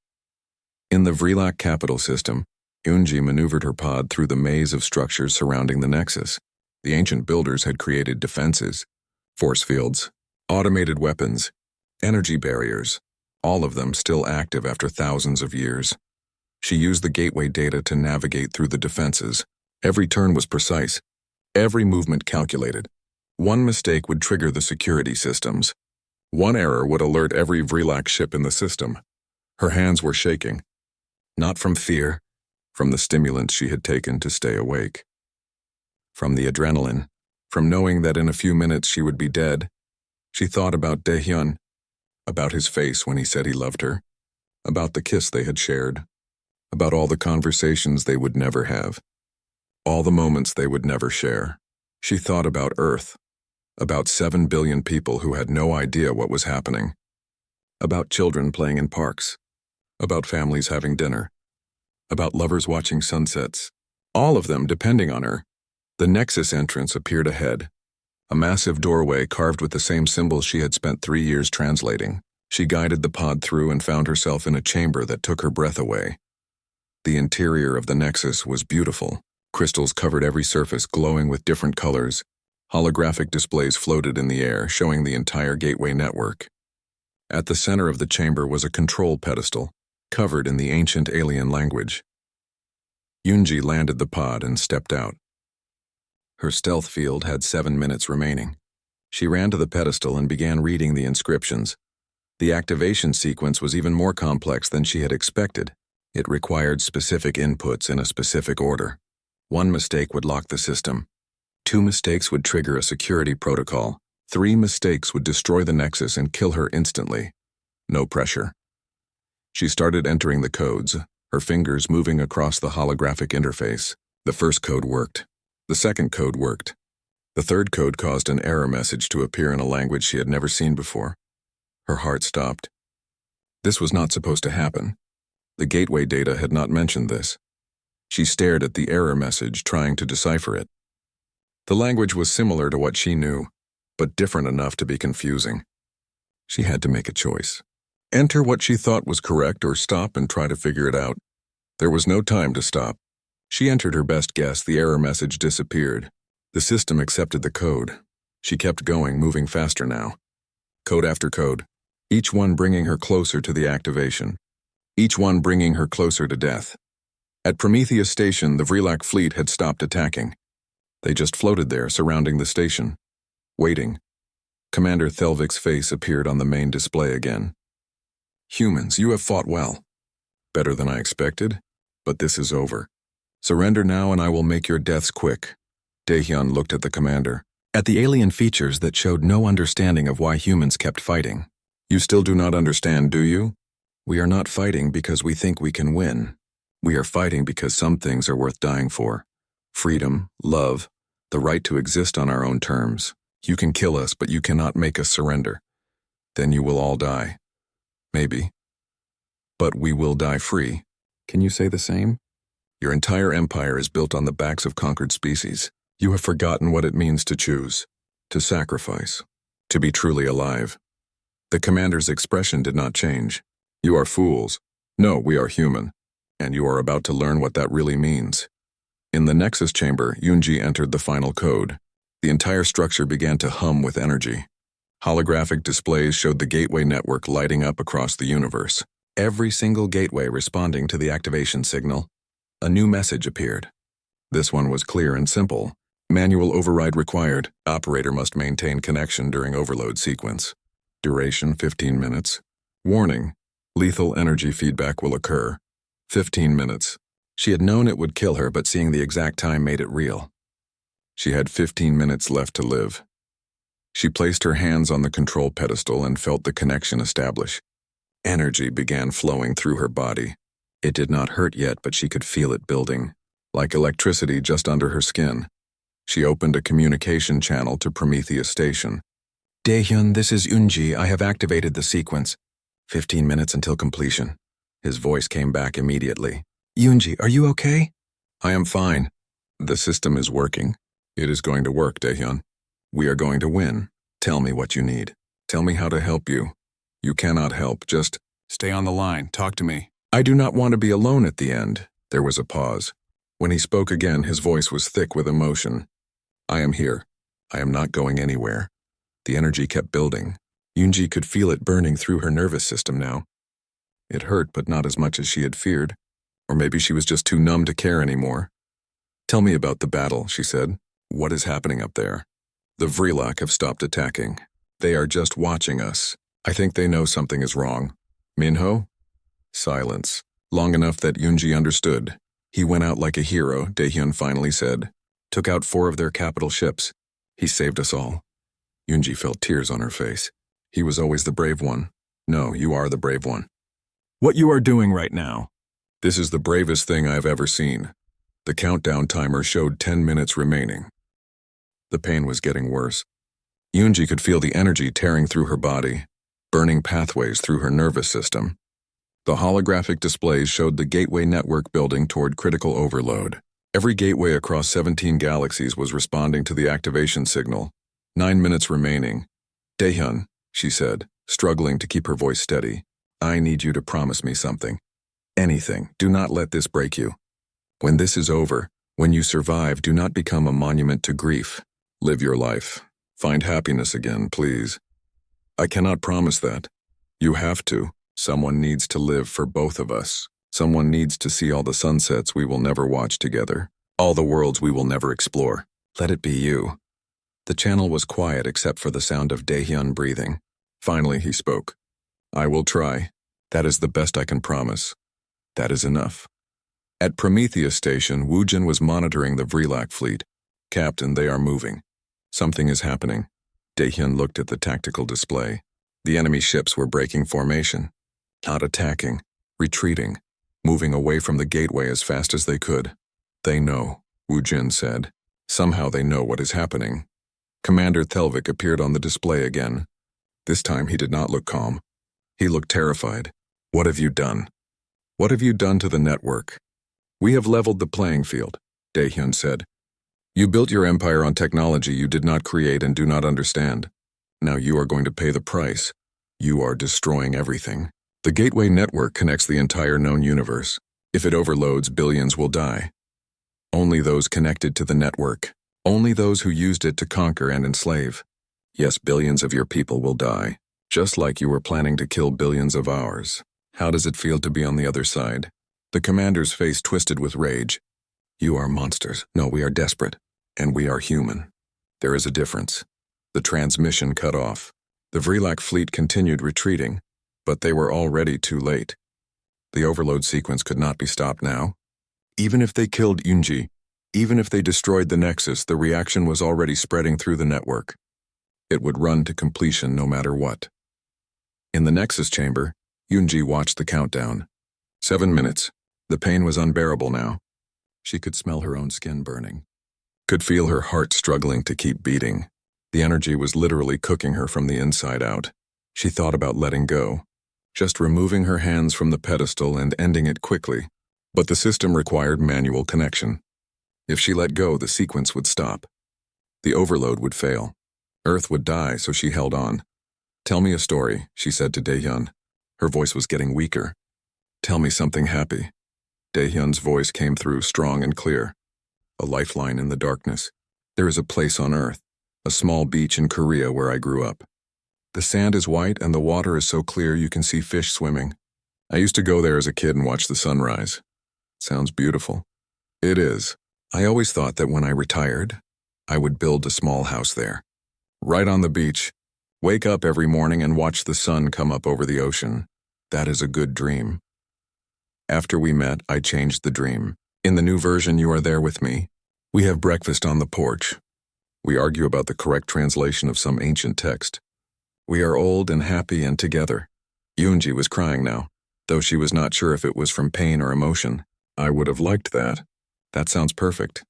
In the Vrelak capital system, Yunji maneuvered her pod through the maze of structures surrounding the Nexus. The ancient builders had created defenses, force fields, automated weapons, energy barriers, all of them still active after thousands of years. She used the gateway data to navigate through the defenses. Every turn was precise, every movement calculated. One mistake would trigger the security systems. One error would alert every Vrelak ship in the system. Her hands were shaking. Not from fear, from the stimulants she had taken to stay awake. From the adrenaline, from knowing that in a few minutes she would be dead. She thought about Daehyun, about his face when he said he loved her, about the kiss they had shared, about all the conversations they would never have, all the moments they would never share. She thought about Earth, about 7 billion people who had no idea what was happening, about children playing in parks, about families having dinner, about lovers watching sunsets, all of them depending on her. The Nexus entrance appeared ahead, a massive doorway carved with the same symbols she had spent 3 years translating. She guided the pod through and found herself in a chamber that took her breath away. The interior of the Nexus was beautiful. Crystals covered every surface, glowing with different colors. Holographic displays floated in the air, showing the entire gateway network. At the center of the chamber was a control pedestal, covered in the ancient alien language. Yunji landed the pod and stepped out. Her stealth field had 7 minutes remaining. She ran to the pedestal and began reading the inscriptions. The activation sequence was even more complex than she had expected. It required specific inputs in a specific order. One mistake would lock the system. 2 mistakes would trigger a security protocol. 3 mistakes would destroy the Nexus and kill her instantly. No pressure. She started entering the codes, her fingers moving across the holographic interface. The first code worked. The second code worked. The third code caused an error message to appear in a language she had never seen before. Her heart stopped. This was not supposed to happen. The gateway data had not mentioned this. She stared at the error message, trying to decipher it. The language was similar to what she knew, but different enough to be confusing. She had to make a choice. Enter what she thought was correct or stop and try to figure it out. There was no time to stop. She entered her best guess. The error message disappeared. The system accepted the code. She kept going, moving faster now. Code after code, each one bringing her closer to the activation. Each one bringing her closer to death. At Prometheus Station, the Vrelak fleet had stopped attacking. They just floated there, surrounding the station, waiting. Commander Thelvik's face appeared on the main display again. Humans, you have fought well. Better than I expected, but this is over. Surrender now and I will make your deaths quick. Daehyun looked at the commander, at the alien features that showed no understanding of why humans kept fighting. You still do not understand, do you? We are not fighting because we think we can win. We are fighting because some things are worth dying for. Freedom, love, the right to exist on our own terms. You can kill us, but you cannot make us surrender. Then you will all die. Maybe. But we will die free. Can you say the same? Your entire empire is built on the backs of conquered species. You have forgotten what it means to choose, to sacrifice, to be truly alive. The commander's expression did not change. You are fools. No, we are human. And you are about to learn what that really means. In the Nexus chamber, Yunji entered the final code. The entire structure began to hum with energy. Holographic displays showed the gateway network lighting up across the universe. Every single gateway responding to the activation signal. A new message appeared. This one was clear and simple. Manual override required. Operator must maintain connection during overload sequence. Duration 15 minutes. Warning. Lethal energy feedback will occur. 15 minutes. She had known it would kill her, but seeing the exact time made it real. She had 15 minutes left to live. She placed her hands on the control pedestal and felt the connection establish. Energy began flowing through her body. It did not hurt yet, but she could feel it building, like electricity just under her skin. She opened a communication channel to Prometheus Station. Daehyun, this is Yunji. I have activated the sequence. 15 minutes until completion. His voice came back immediately. Yunji, are you okay? I am fine. The system is working. It is going to work, Daehyun. We are going to win. Tell me what you need. Tell me how to help you. You cannot help, just Stay on the line. Talk to me. I do not want to be alone at the end. There was a pause. When he spoke again, his voice was thick with emotion. I am here. I am not going anywhere. The energy kept building. Yoonji could feel it burning through her nervous system now. It hurt, but not as much as she had feared. Or maybe she was just too numb to care anymore. Tell me about the battle, she said. What is happening up there? The Vrelak have stopped attacking. They are just watching us. I think they know something is wrong. Minho? Silence. Long enough that Yoonji understood. He went out like a hero, Daehyun finally said. Took out 4 of their capital ships. He saved us all. Yoonji felt tears on her face. He was always the brave one. No, you are the brave one. What you are doing right now? This is the bravest thing I have ever seen. The countdown timer showed 10 minutes remaining. The pain was getting worse. Yoonji could feel the energy tearing through her body, burning pathways through her nervous system. The holographic displays showed the gateway network building toward critical overload. Every gateway across 17 galaxies was responding to the activation signal. 9 minutes remaining. Daehyun, she said, struggling to keep her voice steady. I need you to promise me something. Anything. Do not let this break you. When this is over, when you survive, do not become a monument to grief. Live your life. Find happiness again, please. I cannot promise that. You have to. Someone needs to live for both of us. Someone needs to see all the sunsets we will never watch together. All the worlds we will never explore. Let it be you. The channel was quiet except for the sound of Daehyun breathing. Finally, he spoke. I will try. That is the best I can promise. That is enough. At Prometheus Station, Woojin was monitoring the Vrelak fleet. Captain, they are moving. Something is happening. Daehyun looked at the tactical display. The enemy ships were breaking formation. Not attacking, retreating, moving away from the gateway as fast as they could. They know, Woojin said. Somehow they know what is happening. Commander Thelvik appeared on the display again. This time he did not look calm. He looked terrified. What have you done? What have you done to the network? We have leveled the playing field, Daehyun said. You built your empire on technology you did not create and do not understand. Now you are going to pay the price. You are destroying everything. The gateway network connects the entire known universe. If it overloads, billions will die. Only those connected to the network. Only those who used it to conquer and enslave. Yes, billions of your people will die. Just like you were planning to kill billions of ours. How does it feel to be on the other side? The commander's face twisted with rage. You are monsters. No, we are desperate. And we are human. There is a difference. The transmission cut off. The Vrelak fleet continued retreating, but they were already too late. The overload sequence could not be stopped now. Even if they killed Yoonji, even if they destroyed the Nexus, the reaction was already spreading through the network. It would run to completion no matter what. In the Nexus chamber, Yoonji watched the countdown. 7 minutes. The pain was unbearable now. She could smell her own skin burning. Could feel her heart struggling to keep beating. The energy was literally cooking her from the inside out. She thought about letting go, just removing her hands from the pedestal and ending it quickly. But the system required manual connection. If she let go, the sequence would stop. The overload would fail. Earth would die, so she held on. Tell me a story, she said to Daehyun. Her voice was getting weaker. Tell me something happy. Daehyun's voice came through strong and clear. A lifeline in the darkness. There is a place on Earth, a small beach in Korea where I grew up. The sand is white and the water is so clear you can see fish swimming. I used to go there as a kid and watch the sunrise. Sounds beautiful. It is. I always thought that when I retired, I would build a small house there. Right on the beach. Wake up every morning and watch the sun come up over the ocean. That is a good dream. After we met, I changed the dream. In the new version, you are there with me. We have breakfast on the porch. We argue about the correct translation of some ancient text. We are old and happy and together. Yoonji was crying now, though she was not sure if it was from pain or emotion. I would have liked that. That sounds perfect.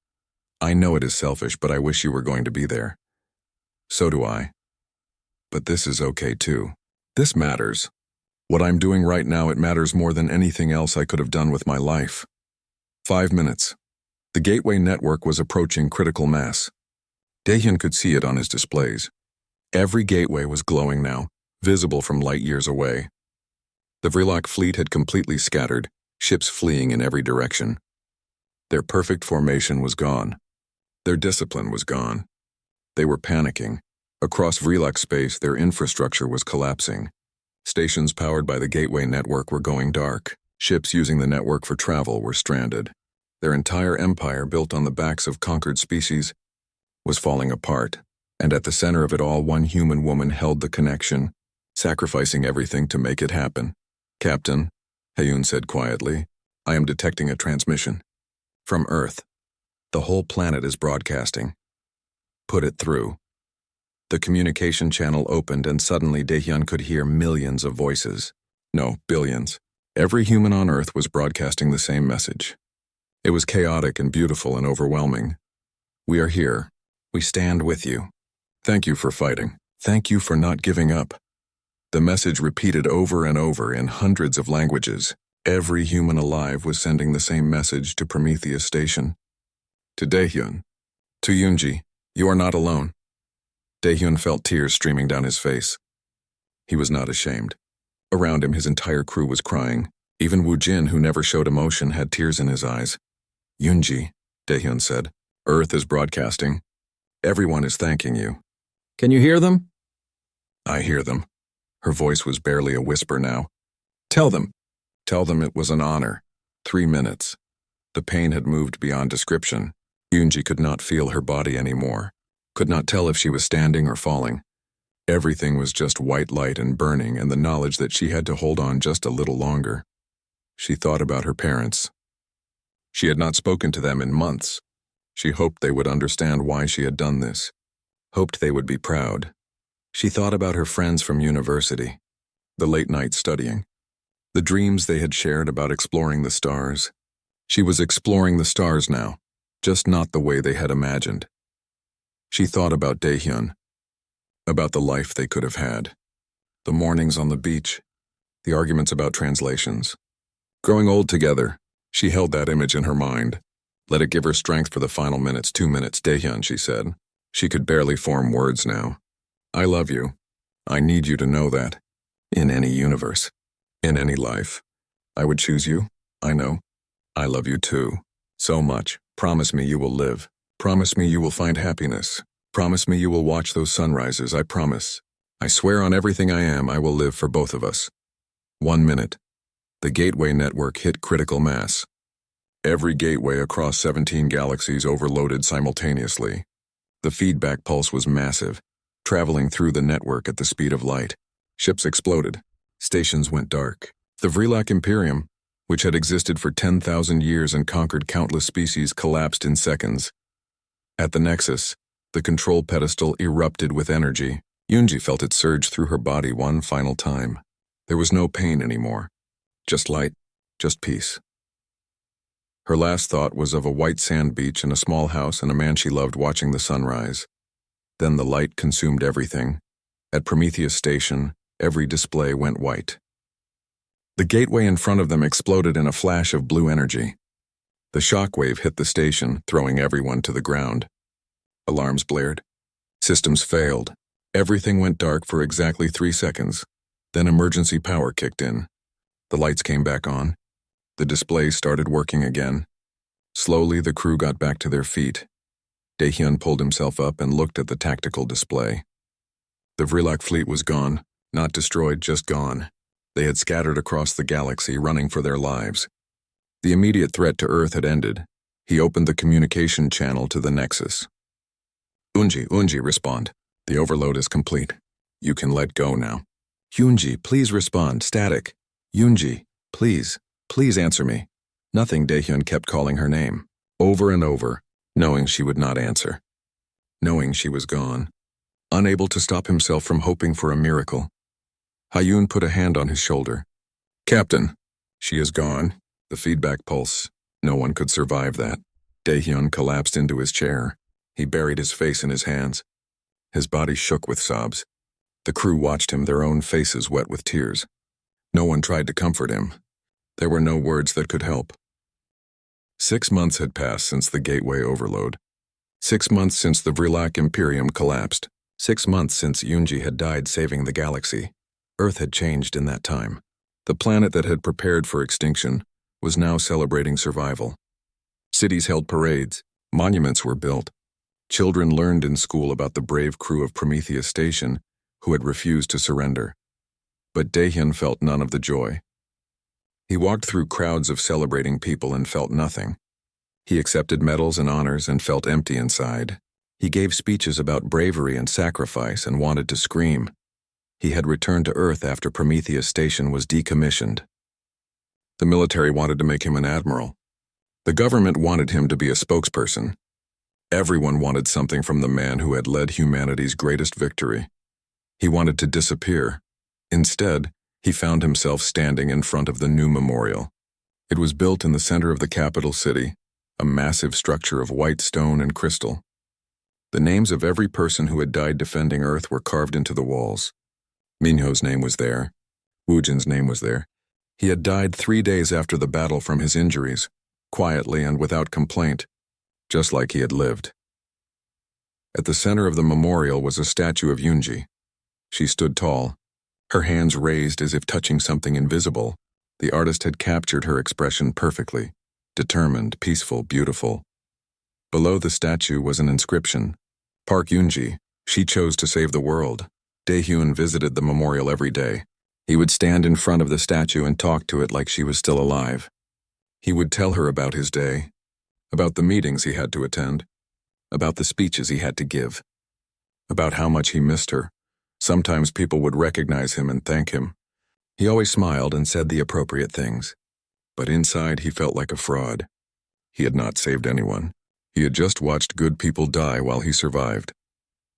I know it is selfish, but I wish you were going to be there. So do I. But this is okay too. This matters. What I'm doing right now, it matters more than anything else I could have done with my life. 5 minutes. The gateway network was approaching critical mass. Daehyun could see it on his displays. Every gateway was glowing now, visible from light years away. The Vrilak fleet had completely scattered, ships fleeing in every direction. Their perfect formation was gone. Their discipline was gone. They were panicking. Across Vrilak space, their infrastructure was collapsing. Stations powered by the gateway network were going dark. Ships using the network for travel were stranded. Their entire empire, built on the backs of conquered species, was falling apart, and at the center of it all, one human woman held the connection, sacrificing everything to make it happen. "Captain," Hyun said quietly, "I am detecting a transmission. From Earth. The whole planet is broadcasting. Put it through." The communication channel opened, and suddenly Daehyun could hear millions of voices. No, billions. Every human on Earth was broadcasting the same message. It was chaotic and beautiful and overwhelming. "We are here. We stand with you. Thank you for fighting. Thank you for not giving up." The message repeated over and over in hundreds of languages. Every human alive was sending the same message to Prometheus Station. To Daehyun. To Yoonji, "You are not alone." Daehyun felt tears streaming down his face. He was not ashamed. Around him, his entire crew was crying. Even Woo Jin, who never showed emotion, had tears in his eyes. "Yoonji," Daehyun said, "Earth is broadcasting. Everyone is thanking you." Can you hear them? "I hear them." Her voice was barely a whisper now. "Tell them. Tell them it was an honor." 3 minutes. The pain had moved beyond description. Yoonji could not feel her body anymore. Could not tell if she was standing or falling. Everything was just white light and burning, and the knowledge that she had to hold on just a little longer. She thought about her parents. She had not spoken to them in months. She hoped they would understand why she had done this. Hoped they would be proud. She thought about her friends from university, the late nights studying, the dreams they had shared about exploring the stars. She was exploring the stars now, just not the way they had imagined. She thought about Daehyun, about the life they could have had, the mornings on the beach, the arguments about translations. Growing old together, she held that image in her mind. Let it give her strength for the final minutes. 2 minutes, Daehyun, she said. She could barely form words now. "I love you. I need you to know that. In any universe, in any life, I would choose you. I know. I love you too. So much. Promise me you will live. Promise me you will find happiness. Promise me you will watch those sunrises. I promise. I swear on everything I am, I will live for both of us." 1 minute. The gateway network hit critical mass. Every gateway across 17 galaxies overloaded simultaneously. The feedback pulse was massive, traveling through the network at the speed of light. Ships exploded. Stations went dark. The Vrilak Imperium, which had existed for 10,000 years and conquered countless species, collapsed in seconds. At the Nexus, the control pedestal erupted with energy. Yoonji felt it surge through her body one final time. There was no pain anymore. Just light, just peace. Her last thought was of a white sand beach and a small house and a man she loved watching the sunrise. Then the light consumed everything. At Prometheus Station, every display went white. The gateway in front of them exploded in a flash of blue energy. The shockwave hit the station, throwing everyone to the ground. Alarms blared. Systems failed. Everything went dark for exactly 3 seconds. Then emergency power kicked in. The lights came back on. The displays started working again. Slowly, the crew got back to their feet. Daehyun pulled himself up and looked at the tactical display. The Vrilak fleet was gone, not destroyed, just gone. They had scattered across the galaxy, running for their lives. The immediate threat to Earth had ended. He opened the communication channel to the Nexus. Unji, respond. The overload is complete. You can let go now." "Yoonji, please respond. Static. Yoonji, please answer me." Nothing. Daehyun kept calling her name, over and over, knowing she would not answer. Knowing she was gone. Unable to stop himself from hoping for a miracle. Hyun put a hand on his shoulder. "Captain, she is gone." The feedback pulse. No one could survive that. Daehyun collapsed into his chair. He buried his face in his hands. His body shook with sobs. The crew watched him, their own faces wet with tears. No one tried to comfort him. There were no words that could help. 6 months had passed since the gateway overload. 6 months since the Vrilac Imperium collapsed. 6 months since Yunji had died saving the galaxy. Earth had changed in that time. The planet that had prepared for extinction was now celebrating survival. Cities held parades. Monuments were built. Children learned in school about the brave crew of Prometheus Station who had refused to surrender. But Daehyun felt none of the joy. He walked through crowds of celebrating people and felt nothing. He accepted medals and honors and felt empty inside. He gave speeches about bravery and sacrifice and wanted to scream. He had returned to Earth after Prometheus Station was decommissioned. The military wanted to make him an admiral. The government wanted him to be a spokesperson. Everyone wanted something from the man who had led humanity's greatest victory. He wanted to disappear. Instead, he found himself standing in front of the new memorial. It was built in the center of the capital city, a massive structure of white stone and crystal. The names of every person who had died defending Earth were carved into the walls. Minho's name was there. Woojin's name was there. He had died 3 days after the battle from his injuries, quietly and without complaint, just like he had lived. At the center of the memorial was a statue of Yunji. She stood tall, her hands raised as if touching something invisible. The artist had captured her expression perfectly, determined, peaceful, beautiful. Below the statue was an inscription. Park Yunji, she chose to save the world. Daehyun visited the memorial every day. He would stand in front of the statue and talk to it like she was still alive. He would tell her about his day, about the meetings he had to attend, about the speeches he had to give, about how much he missed her. Sometimes people would recognize him and thank him. He always smiled and said the appropriate things. But inside he felt like a fraud. He had not saved anyone. He had just watched good people die while he survived.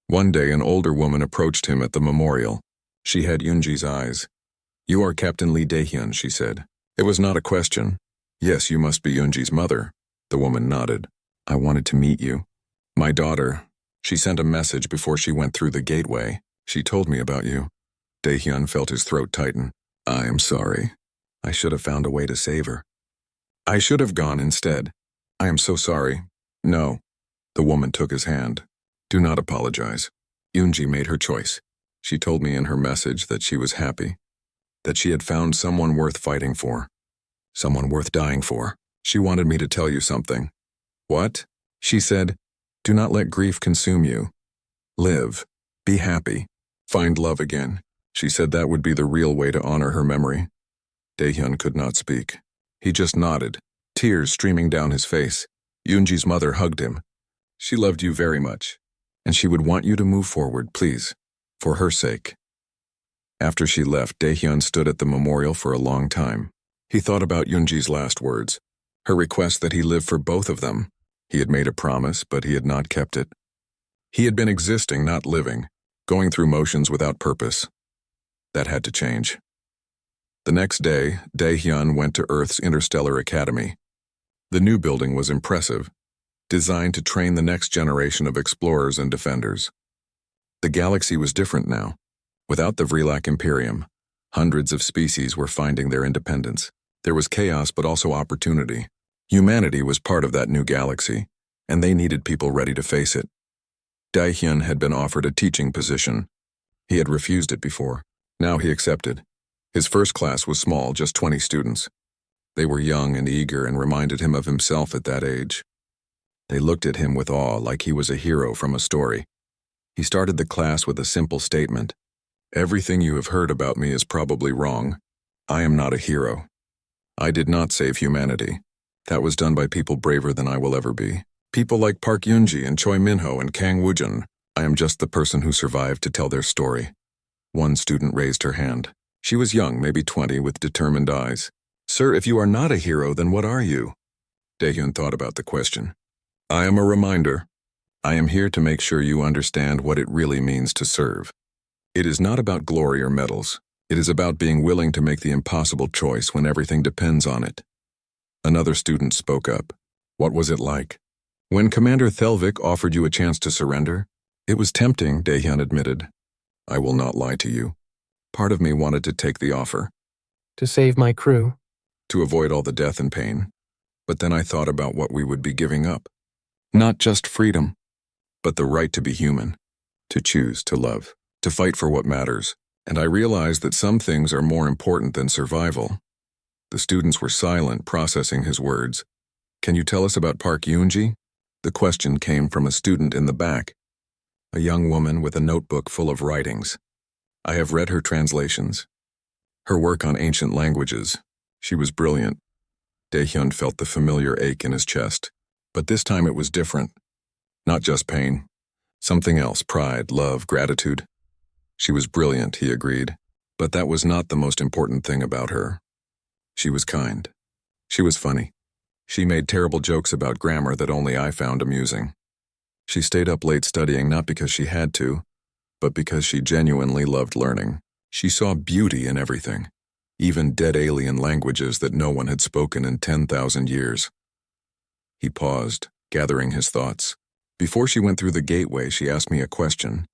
One day an older woman approached him at the memorial. She had Yunji's eyes. "You are Captain Lee Daehyun," she said. It was not a question. "Yes, you must be Yunji's mother." The woman nodded. "I wanted to meet you." "My daughter. She sent a message before she went through the gateway. She told me about you." Daehyun felt his throat tighten. "I am sorry. I should have found a way to save her. I should have gone instead. I am so sorry." "No." The woman took his hand. "Do not apologize. Yunji made her choice. She told me in her message that she was happy, that she had found someone worth fighting for, someone worth dying for. She wanted me to tell you something." "What?" She said, "Do not let grief consume you. Live. Be happy. Find love again." She said that would be the real way to honor her memory. Daehyun could not speak. He just nodded, tears streaming down his face. Yunji's mother hugged him. "She loved you very much, and she would want you to move forward, please, for her sake." After she left, Daehyun stood at the memorial for a long time. He thought about Yunji's last words, her request that he live for both of them. He had made a promise, but he had not kept it. He had been existing, not living, going through motions without purpose. That had to change. The next day, Daehyun went to Earth's Interstellar Academy. The new building was impressive, designed to train the next generation of explorers and defenders. The galaxy was different now. Without the Vrilac Imperium, hundreds of species were finding their independence. There was chaos but also opportunity. Humanity was part of that new galaxy, and they needed people ready to face it. Daehyun had been offered a teaching position. He had refused it before. Now he accepted. His first class was small, just 20 students. They were young and eager and reminded him of himself at that age. They looked at him with awe like he was a hero from a story. He started the class with a simple statement. "Everything you have heard about me is probably wrong. I am not a hero. I did not save humanity. That was done by people braver than I will ever be. People like Park Yunji and Choi Minho and Kang Woojin. I am just the person who survived to tell their story." One student raised her hand. She was young, maybe 20, with determined eyes. "Sir, if you are not a hero, then what are you?" Daehyun thought about the question. "I am a reminder. I am here to make sure you understand what it really means to serve. It is not about glory or medals. It is about being willing to make the impossible choice when everything depends on it." Another student spoke up. "What was it like?" "When Commander Thelvik offered you a chance to surrender?" "It was tempting," Daehyun admitted. "I will not lie to you. Part of me wanted to take the offer." "To save my crew?" "To avoid all the death and pain. But then I thought about what we would be giving up. Not just freedom, but the right to be human, to choose, to love, to fight for what matters. And I realized that some things are more important than survival. The students were silent, processing his words. Can you tell us about Park Yoonji? The question came from a student in the back, a young woman with a notebook full of writings. I have read her translations. Her work on ancient languages. She was brilliant. Daehyun felt the familiar ache in his chest. But this time it was different. Not just pain. Something else, pride, love, gratitude. She was brilliant, he agreed. But that was not the most important thing about her. She was kind. She was funny. She made terrible jokes about grammar that only I found amusing. She stayed up late studying not because she had to, but because she genuinely loved learning. She saw beauty in everything, even dead alien languages that no one had spoken in 10,000 years. He paused, gathering his thoughts. Before she went through the gateway, she asked me a question.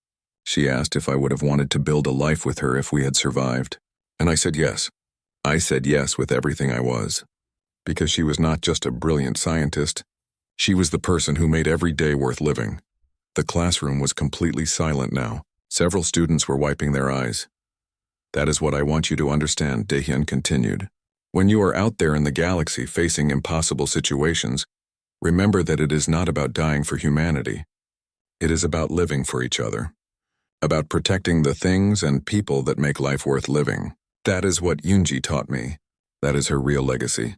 She asked if I would have wanted to build a life with her if we had survived. And I said yes. I said yes with everything I was. Because she was not just a brilliant scientist. She was the person who made every day worth living. The classroom was completely silent now. Several students were wiping their eyes. That is what I want you to understand, Daehyun continued. When you are out there in the galaxy facing impossible situations, remember that it is not about dying for humanity. It is about living for each other. About protecting the things and people that make life worth living. That is what Yoonji taught me. That is her real legacy.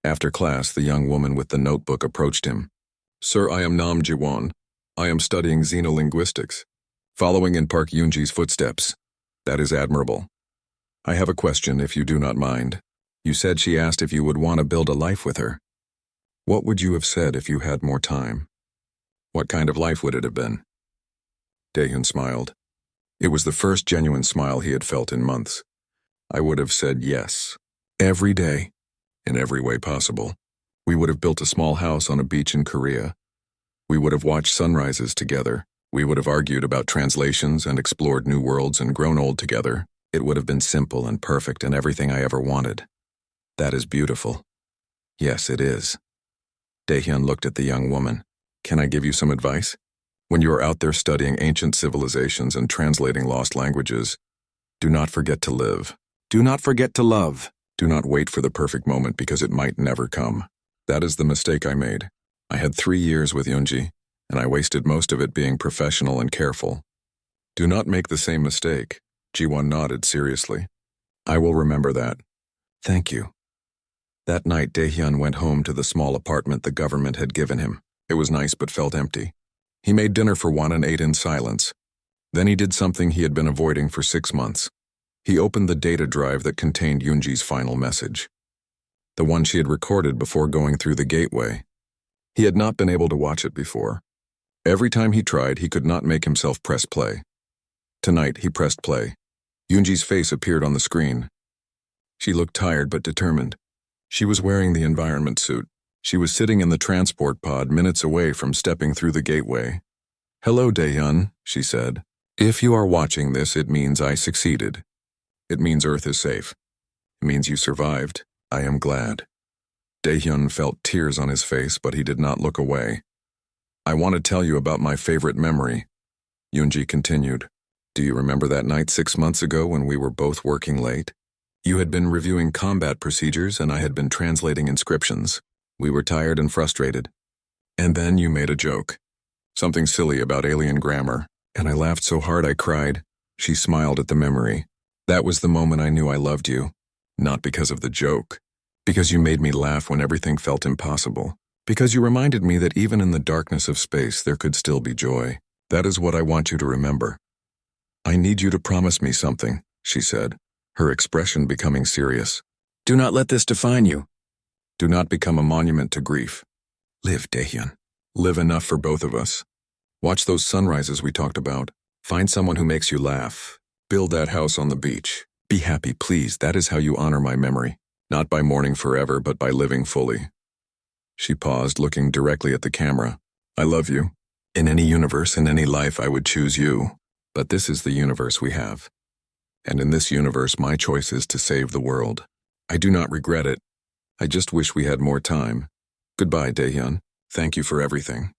After class, the young woman with the notebook approached him. Sir, I am Nam Jiwon. I am studying xenolinguistics. Following in Park Yoonji's footsteps. That is admirable. I have a question, if you do not mind. You said she asked if you would want to build a life with her. What would you have said if you had more time? What kind of life would it have been? Daehyun smiled. It was the first genuine smile he had felt in months. I would have said yes. Every day. In every way possible. We would have built a small house on a beach in Korea. We would have watched sunrises together. We would have argued about translations and explored new worlds and grown old together. It would have been simple and perfect and everything I ever wanted. That is beautiful. Yes, it is. Daehyun looked at the young woman. Can I give you some advice? When you are out there studying ancient civilizations and translating lost languages, do not forget to live. Do not forget to love. Do not wait for the perfect moment because it might never come. That is the mistake I made. I had 3 years with Yoonji, and I wasted most of it being professional and careful. Do not make the same mistake. Jiwon nodded seriously. I will remember that. Thank you. That night, Daehyun went home to the small apartment the government had given him. It was nice but felt empty. He made dinner for one and ate in silence. Then he did something he had been avoiding for 6 months. He opened the data drive that contained Yoonji's final message. The one she had recorded before going through the gateway. He had not been able to watch it before. Every time he tried, he could not make himself press play. Tonight, he pressed play. Yoonji's face appeared on the screen. She looked tired but determined. She was wearing the environment suit. She was sitting in the transport pod minutes away from stepping through the gateway. Hello, Daehyun, she said. If you are watching this, it means I succeeded. It means Earth is safe. It means you survived. I am glad. Daehyun felt tears on his face, but he did not look away. I want to tell you about my favorite memory. Yoonji continued. Do you remember that night 6 months ago when we were both working late? You had been reviewing combat procedures and I had been translating inscriptions. We were tired and frustrated. And then you made a joke. Something silly about alien grammar. And I laughed so hard I cried. She smiled at the memory. That was the moment I knew I loved you. Not because of the joke. Because you made me laugh when everything felt impossible. Because you reminded me that even in the darkness of space there could still be joy. That is what I want you to remember. I need you to promise me something, she said, her expression becoming serious. Do not let this define you. Do not become a monument to grief. Live, Daehyun. Live enough for both of us. Watch those sunrises we talked about. Find someone who makes you laugh. Build that house on the beach. Be happy, please. That is how you honor my memory. Not by mourning forever, but by living fully. She paused, looking directly at the camera. I love you. In any universe, in any life, I would choose you. But this is the universe we have. And in this universe, my choice is to save the world. I do not regret it. I just wish we had more time. Goodbye, Daehyun. Thank you for everything.